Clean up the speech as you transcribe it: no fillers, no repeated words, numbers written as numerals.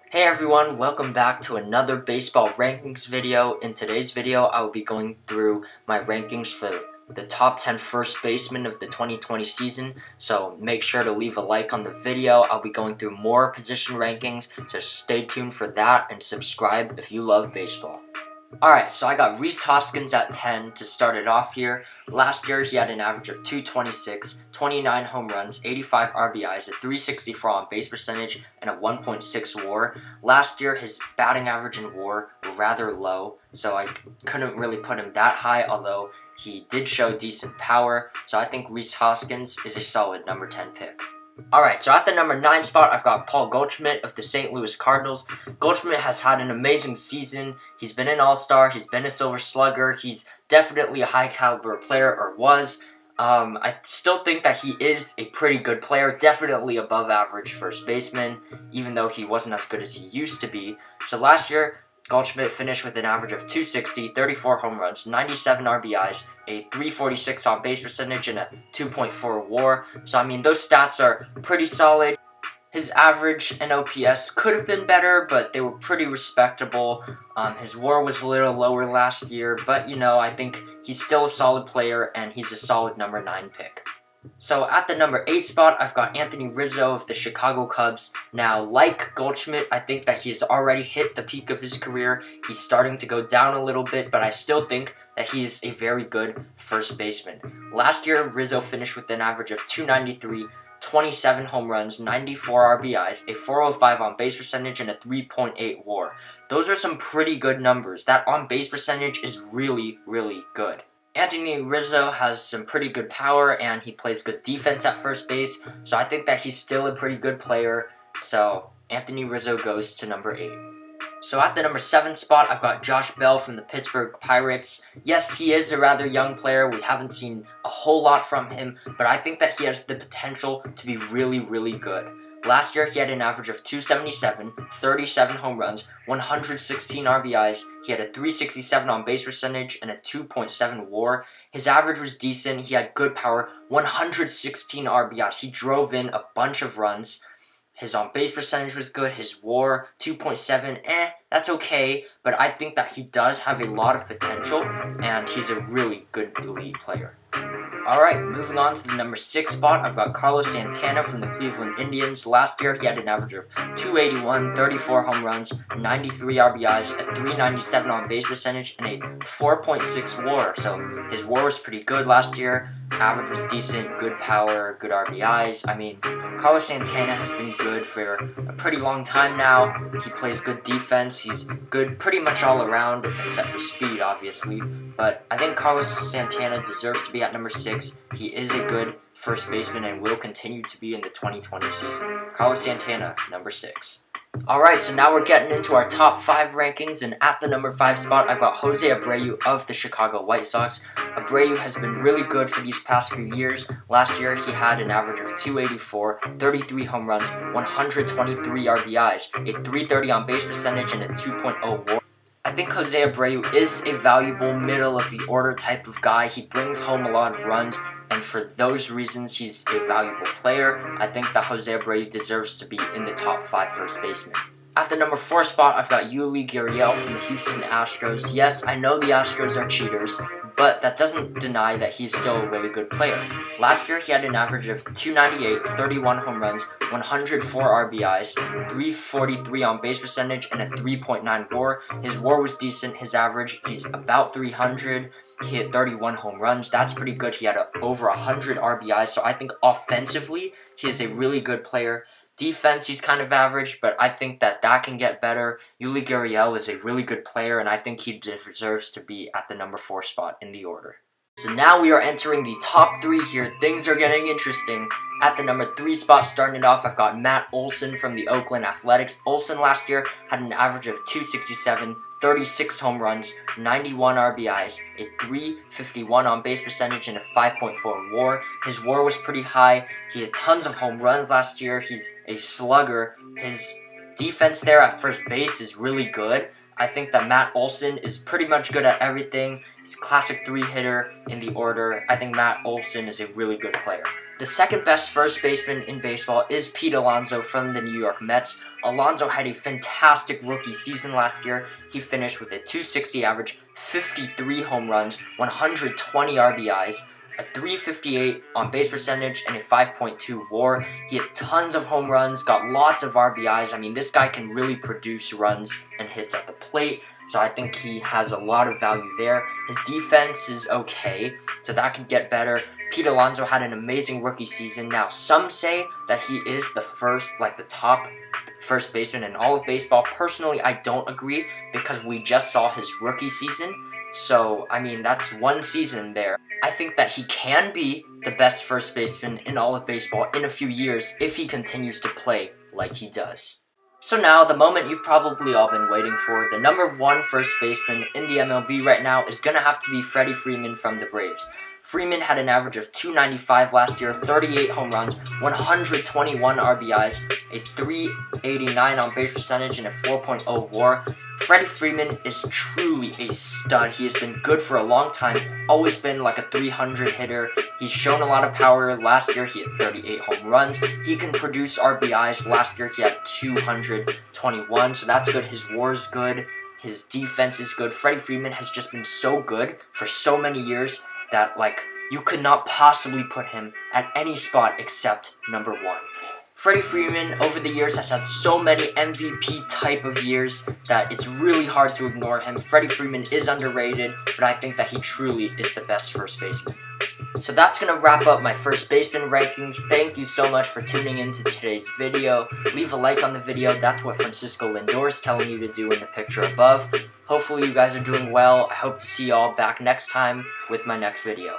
Hey everyone, welcome back to another baseball rankings video. In today's video, I will be going through my rankings for the top 10 first basemen of the 2020 season. So make sure to leave a like on the video. I'll be going through more position rankings, so stay tuned for that and subscribe if you love baseball. Alright, so I got Rhys Hoskins at 10 to start it off here. Last year, he had an average of 226, 29 home runs, 85 RBIs, a 364 on base percentage, and a 1.6 WAR. Last year, his batting average and WAR were rather low, so I couldn't really put him that high, although he did show decent power. So I think Rhys Hoskins is a solid number 10 pick. Alright, so at the number 9 spot, I've got Paul Goldschmidt of the St. Louis Cardinals. Goldschmidt has had an amazing season. He's been an all-star. He's been a Silver Slugger. He's definitely a high-caliber player, or was. I still think that he is a pretty good player, definitely above average first baseman, even though he wasn't as good as he used to be. So last year, Goldschmidt finished with an average of 260, 34 home runs, 97 RBIs, a 346 on base percentage, and a 2.4 WAR. So, I mean, those stats are pretty solid. His average and OPS could have been better, but they were pretty respectable. His WAR was a little lower last year, but, you know, I think he's still a solid player, and he's a solid number 9 pick. So at the number 8 spot, I've got Anthony Rizzo of the Chicago Cubs. Now, like Goldschmidt, I think that he's already hit the peak of his career. He's starting to go down a little bit, but I still think that he's a very good first baseman. Last year, Rizzo finished with an average of 293, 27 home runs, 94 RBIs, a 405 on base percentage, and a 3.8 WAR. Those are some pretty good numbers. That on base percentage is really, really good. Anthony Rizzo has some pretty good power, and he plays good defense at first base, so I think that he's still a pretty good player, so Anthony Rizzo goes to number 8. So at the number 7 spot, I've got Josh Bell from the Pittsburgh Pirates. Yes, he is a rather young player. We haven't seen a whole lot from him, but I think that he has the potential to be really, really good. Last year, he had an average of 277, 37 home runs, 116 RBIs. He had a 367 on base percentage and a 2.7 WAR. His average was decent. He had good power, 116 RBIs. He drove in a bunch of runs. His on base percentage was good. His WAR, 2.7, that's okay. But I think that he does have a lot of potential, and he's a really good elite player. Alright, moving on to the number 6 spot, I've got Carlos Santana from the Cleveland Indians. Last year, he had an average of 281, 34 home runs, 93 RBIs, a 397 on base percentage, and a 4.6 WAR. So his WAR was pretty good last year. Average was decent, good power, good RBIs. I mean, Carlos Santana has been good for a pretty long time now. He plays good defense. He's good pretty much all around, except for speed, obviously. But I think Carlos Santana deserves to be at number 6. He is a good first baseman and will continue to be in the 2020 season. Carlos Santana, number 6. Alright, so now we're getting into our top 5 rankings, and at the number 5 spot, I've got Jose Abreu of the Chicago White Sox. Abreu has been really good for these past few years. Last year, he had an average of 284, 33 home runs, 123 RBIs, a 330 on base percentage, and a 2.0 WAR. I think Jose Abreu is a valuable middle-of-the-order type of guy. He brings home a lot of runs, and for those reasons, he's a valuable player. I think that Jose Abreu deserves to be in the top 5 first basemen. At the number 4 spot, I've got Yuli Gurriel from the Houston Astros. Yes, I know the Astros are cheaters, but that doesn't deny that he's still a really good player. Last year, he had an average of 298, 31 home runs, 104 RBIs, 343 on base percentage, and a 3.9 WAR. His WAR was decent. His average, he's about 300. He hit 31 home runs. That's pretty good. He had over 100 RBIs, so I think offensively, he is a really good player. Defense, he's kind of average, but I think that can get better. Yuli Gurriel is a really good player, and I think he deserves to be at the number 4 spot in the order. So now we are entering the top 3 here. Things are getting interesting. At the number 3 spot, starting it off, I've got Matt Olson from the Oakland Athletics. Olson last year had an average of 267, 36 home runs, 91 RBIs, a 351 on base percentage, and a 5.4 WAR. His WAR was pretty high. He had tons of home runs last year. He's a slugger. His defense there at first base is really good. I think that Matt Olson is pretty much good at everything. His classic 3-hitter in the order. I think Matt Olson is a really good player. The second best first baseman in baseball is Pete Alonso from the New York Mets. Alonso had a fantastic rookie season last year. He finished with a .260 average, 53 home runs, 120 RBIs, a .358 on base percentage, and a 5.2 WAR. He had tons of home runs, got lots of RBIs. I mean, this guy can really produce runs and hits at the plate, so I think he has a lot of value there. His defense is okay, so that could get better. Pete Alonso had an amazing rookie season. Now, some say that he is the top first baseman in all of baseball. Personally, I don't agree because we just saw his rookie season. So, I mean, that's one season there. I think that he can be the best first baseman in all of baseball in a few years if he continues to play like he does. So now, the moment you've probably all been waiting for, the number 1 first baseman in the MLB right now is going to have to be Freddie Freeman from the Braves. Freeman had an average of .295 last year, 38 home runs, 121 RBIs, a .389 on base percentage, and a 4.0 WAR. Freddie Freeman is truly a stud. He has been good for a long time, always been like a 300 hitter. He's shown a lot of power. Last year he had 38 home runs. He can produce RBIs. Last year he had 221, so that's good. His WAR is good. His defense is good. Freddie Freeman has just been so good for so many years that, like, you could not possibly put him at any spot except number 1. Freddie Freeman, over the years, has had so many MVP type of years that it's really hard to ignore him. Freddie Freeman is underrated, but I think that he truly is the best first baseman. So that's going to wrap up my first baseman rankings. Thank you so much for tuning in to today's video. Leave a like on the video. That's what Francisco Lindor is telling you to do in the picture above. Hopefully you guys are doing well. I hope to see y'all back next time with my next video.